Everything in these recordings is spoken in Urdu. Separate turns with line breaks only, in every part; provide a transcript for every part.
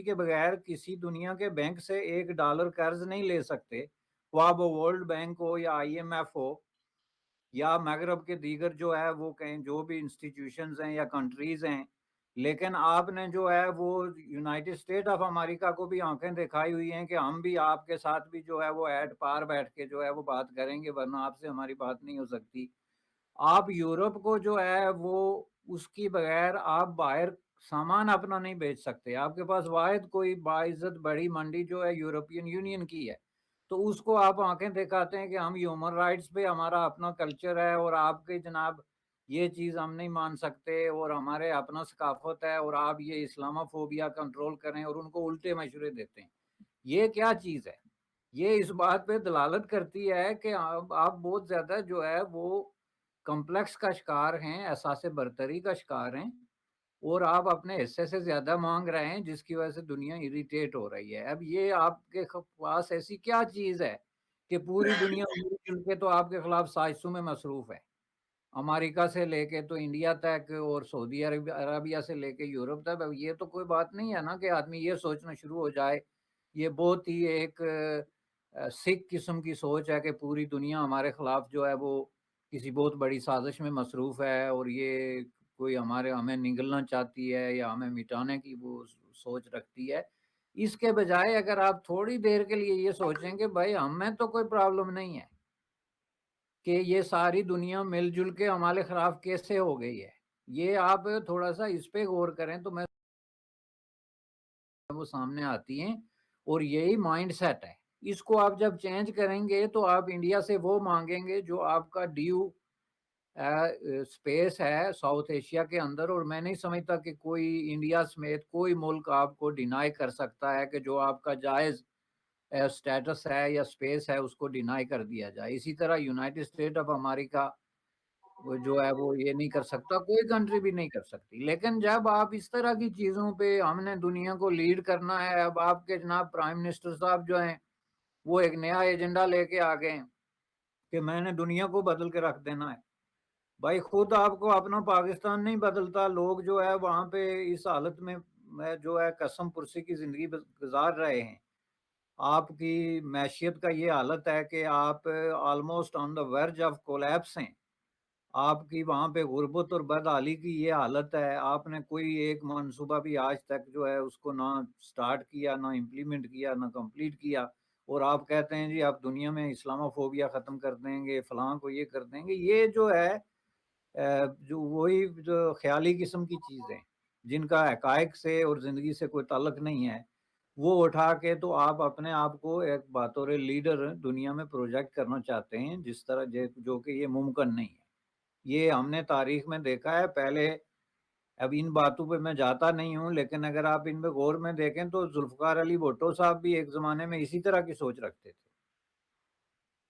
کے بغیر کسی دنیا کے بینک سے $1 قرض نہیں لے سکتے، خواہ وہ ورلڈ بینک ہو یا IMF ہو یا مغرب کے دیگر جو ہے وہ کہیں جو بھی انسٹیٹیوشنز ہیں یا کنٹریز ہیں. لیکن آپ نے جو ہے وہ یونائٹڈ اسٹیٹ آف امریکہ کو بھی آنکھیں دکھائی ہوئی ہیں کہ ہم بھی آپ کے ساتھ بھی جو ہے وہ ایٹ پار بیٹھ کے جو ہے وہ بات کریں گے، ورنہ آپ سے ہماری بات نہیں ہو سکتی. آپ یورپ کو جو ہے وہ اس کی بغیر آپ باہر سامان اپنا نہیں بیچ سکتے. آپ کے پاس واحد کوئی باعزت بڑی منڈی جو ہے یورپین یونین کی ہے، تو اس کو آپ آنکھیں دکھاتے ہیں کہ ہم ہیومن رائٹس پہ ہمارا اپنا کلچر ہے اور آپ کے جناب یہ چیز ہم نہیں مان سکتے اور ہمارے اپنا ثقافت ہے اور آپ یہ اسلامہ فوبیا کنٹرول کریں اور ان کو الٹے مشورے دیتے ہیں. یہ کیا چیز ہے؟ یہ اس بات پہ دلالت کرتی ہے کہ آپ بہت زیادہ جو ہے وہ کمپلیکس کا شکار ہیں، احساس برتری کا شکار ہیں، اور آپ اپنے حصے سے زیادہ مانگ رہے ہیں جس کی وجہ سے دنیا اریٹیٹ ہو رہی ہے. اب یہ آپ کے پاس ایسی کیا چیز ہے کہ پوری دنیا مل جل کے تو آپ کے خلاف سازشوں میں مصروف ہے، امریکہ سے لے کے تو انڈیا تک اور سعودی عربیہ سے لے کے یورپ تک. اب یہ تو کوئی بات نہیں ہے نا کہ آدمی یہ سوچنا شروع ہو جائے. یہ بہت ہی ایک سکھ قسم کی سوچ ہے کہ پوری دنیا ہمارے خلاف جو ہے وہ کسی بہت بڑی سازش میں مصروف ہے اور یہ کوئی ہمیں نگلنا چاہتی ہے یا ہمیں مٹانے کی وہ سوچ رکھتی ہے. اس کے بجائے اگر آپ تھوڑی دیر کے لیے یہ سوچیں کہ بھائی ہمیں تو کوئی پرابلم نہیں ہے کہ یہ ساری دنیا مل جل کے ہمارے خلاف کیسے ہو گئی ہے، یہ آپ تھوڑا سا اس پہ غور کریں تو میں وہ سامنے آتی ہیں. اور یہی مائنڈ سیٹ ہے. اس کو آپ جب چینج کریں گے تو آپ انڈیا سے وہ مانگیں گے جو آپ کا ڈیو اسپیس ہے ساؤتھ ایشیا کے اندر، اور میں نہیں سمجھتا کہ کوئی انڈیا سمیت کوئی ملک آپ کو ڈینائی کر سکتا ہے کہ جو آپ کا جائز اسٹیٹس ہے یا اسپیس ہے اس کو ڈینائی کر دیا جائے. اسی طرح یونائٹڈ اسٹیٹ آف امریکہ وہ جو ہے وہ یہ نہیں کر سکتا، کوئی کنٹری بھی نہیں کر سکتی. لیکن جب آپ اس طرح کی چیزوں پہ ہم نے دنیا کو لیڈ کرنا ہے، اب آپ کے جناب پرائم منسٹر صاحب جو ہیں وہ ایک نیا ایجنڈا لے کے آ گئے کہ میں نے دنیا کو بدل کے رکھ دینا ہے. بھائی خود آپ کو اپنا پاکستان نہیں بدلتا، لوگ جو ہے وہاں پہ اس حالت میں جو ہے قسم پرسی کی زندگی گزار رہے ہیں. آپ کی معیشت کا یہ حالت ہے کہ آپ almost on the verge of collapse ہیں. آپ کی وہاں پہ غربت اور بدحالی کی یہ حالت ہے. آپ نے کوئی ایک منصوبہ بھی آج تک جو ہے اس کو نہ سٹارٹ کیا، نہ امپلیمنٹ کیا، نہ کمپلیٹ کیا، اور آپ کہتے ہیں جی آپ دنیا میں اسلامہ فوبیا ختم کر دیں گے، فلاں کو یہ کر دیں گے. یہ جو ہے جو وہی جو خیالی قسم کی چیزیں جن کا حقائق سے اور زندگی سے کوئی تعلق نہیں ہے، وہ اٹھا کے تو آپ اپنے آپ کو ایک بطور لیڈر دنیا میں پروجیکٹ کرنا چاہتے ہیں، جس طرح جو کہ یہ ممکن نہیں ہے. یہ ہم نے تاریخ میں دیکھا ہے پہلے. اب ان باتوں پہ میں جاتا نہیں ہوں، لیکن اگر آپ ان پہ غور میں دیکھیں تو ذوالفقار علی بھٹو صاحب بھی ایک زمانے میں اسی طرح کی سوچ رکھتے تھے،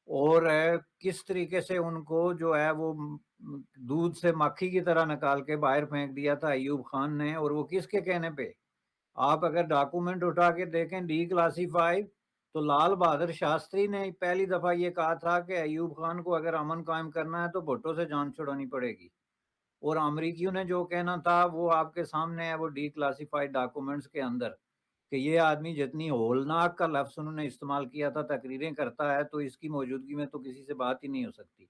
اور کس طریقے سے ان کو جو ہے وہ دودھ سے مکھی کی طرح نکال کے باہر پھینک دیا تھا ایوب خان نے. اور وہ کس کے کہنے پہ؟ آپ اگر ڈاکومنٹ اٹھا کے دیکھیں ڈی کلاسیفائی تو لال بہادر شاستری نے پہلی دفعہ یہ کہا تھا کہ ایوب خان کو اگر امن قائم کرنا ہے تو بھٹو سے جان چھڑانی پڑے گی. اور امریکیوں نے جو کہنا تھا وہ آپ کے سامنے ہے، وہ ڈی کلاسیفائڈ ڈاکومنٹس کے اندر، کہ یہ آدمی جتنی ہولناک کا لفظ انہوں نے استعمال کیا تھا تقریریں کرتا ہے تو اس کی موجودگی میں تو کسی سے بات ہی نہیں ہو سکتی.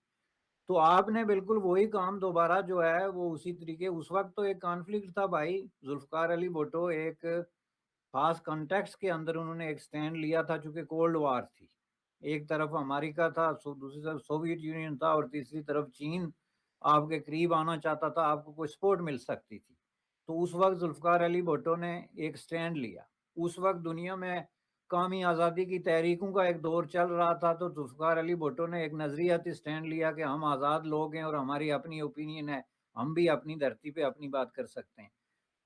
تو آپ نے بالکل وہی کام دوبارہ جو ہے وہ اسی طریقے. اس وقت تو ایک کانفلکٹ تھا بھائی. ذوالفقار علی بھٹو ایک خاص کنٹیکس کے اندر انہوں نے ایک سٹینڈ لیا تھا، چونکہ کولڈ وار تھی. ایک طرف امریکہ تھا، دوسری طرف سوویت یونین تھا، اور تیسری طرف چین آپ کے قریب آنا چاہتا تھا، آپ کو کوئی سپورٹ مل سکتی تھی. تو اس وقت ذوالفقار علی بھٹو نے ایک سٹینڈ لیا. اس وقت دنیا میں قومی آزادی کی تحریکوں کا ایک دور چل رہا تھا، تو ذوالفقار علی بھٹو نے ایک نظریاتی سٹینڈ لیا کہ ہم آزاد لوگ ہیں اور ہماری اپنی اوپینین ہے، ہم بھی اپنی دھرتی پہ اپنی بات کر سکتے ہیں.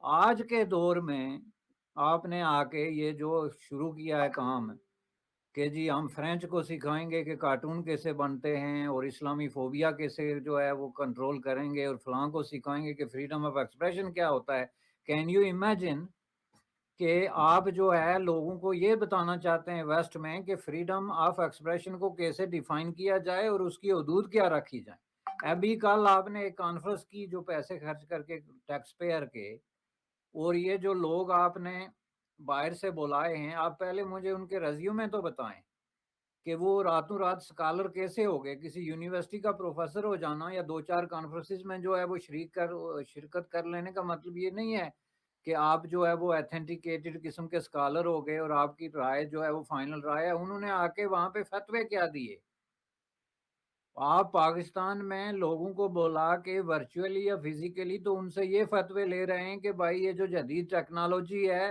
آج کے دور میں آپ نے آ کے یہ جو شروع کیا ہے کام کہ جی ہم فرینچ کو سکھائیں گے کہ کارٹون کیسے بنتے ہیں اور اسلامی فوبیا کیسے جو ہے وہ کنٹرول کریں گے، اور فلاں کو سکھائیں گے کہ فریڈم آف ایکسپریشن کیا ہوتا ہے. کین یو امیجن کہ آپ جو ہے لوگوں کو یہ بتانا چاہتے ہیں ویسٹ میں کہ فریڈم آف ایکسپریشن کو کیسے ڈیفائن کیا جائے اور اس کی حدود کیا رکھی جائیں. ابھی کل آپ نے ایک کانفرنس کی جو پیسے خرچ کر کے ٹیکس پیئر کے، اور یہ جو لوگ آپ نے باہر سے بلائے ہیں، آپ پہلے مجھے ان کے ریزیومے تو بتائیں کہ وہ راتوں رات اسکالر کیسے ہو گئے. کسی یونیورسٹی کا پروفیسر ہو جانا یا 2-4 کانفرنسز میں جو ہے وہ شرکت کر لینے کا مطلب یہ نہیں ہے کہ آپ جو ہے وہ ایتھینٹیکیٹڈ قسم کے اسکالر ہو گئے اور آپ کی رائے جو ہے وہ فائنل رائے ہے. انہوں نے آ کے وہاں پہ فتوے کیا دیے؟ آپ پاکستان میں لوگوں کو بلا کے ورچولی یا فزیکلی تو ان سے یہ فتوے لے رہے ہیں کہ بھائی یہ جو جدید ٹیکنالوجی ہے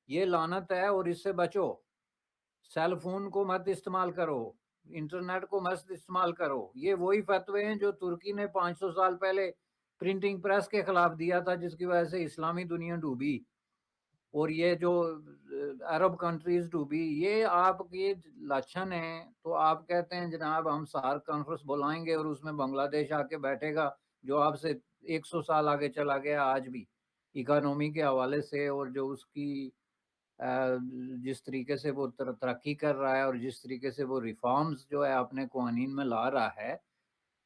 یہ لعنت ہے اور اس سے بچو، سیل فون کو مت استعمال کرو، انٹرنیٹ کو مت استعمال کرو. یہ وہی فتوے ہیں جو ترکی نے 500 سال پہلے پرنٹنگ پریس کے خلاف دیا تھا، جس کی وجہ سے اسلامی دنیا ڈوبی اور یہ جو عرب کنٹریز ڈوبی. یہ آپ کے لچھن ہیں. تو آپ کہتے ہیں جناب ہم سارک کانفرنس بلائیں گے اور اس میں بنگلہ دیش آ کے بیٹھے گا جو آپ سے 100 سال آگے چلا گیا آج بھی اکانومی کے حوالے سے، اور جو اس کی جس طریقے سے وہ ترقی کر رہا ہے اور جس طریقے سے وہ ریفارمز جو ہے اپنے قوانین میں لا رہا ہے.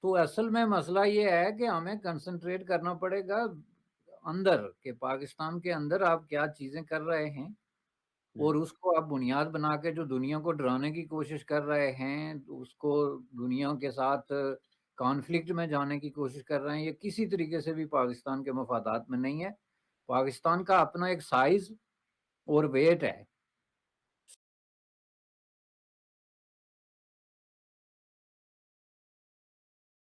تو اصل میں مسئلہ یہ ہے کہ ہمیں کنسنٹریٹ کرنا پڑے گا اندر، کہ پاکستان کے اندر آپ کیا چیزیں کر رہے ہیں اور اس کو آپ بنیاد بنا کے جو دنیا کو ڈرانے کی کوشش کر رہے ہیں، اس کو دنیا کے ساتھ کانفلکٹ میں جانے کی کوشش کر رہے ہیں. یہ کسی طریقے سے بھی پاکستان کے مفادات میں نہیں ہے. پاکستان کا اپنا ایک سائز اور ویٹ ہے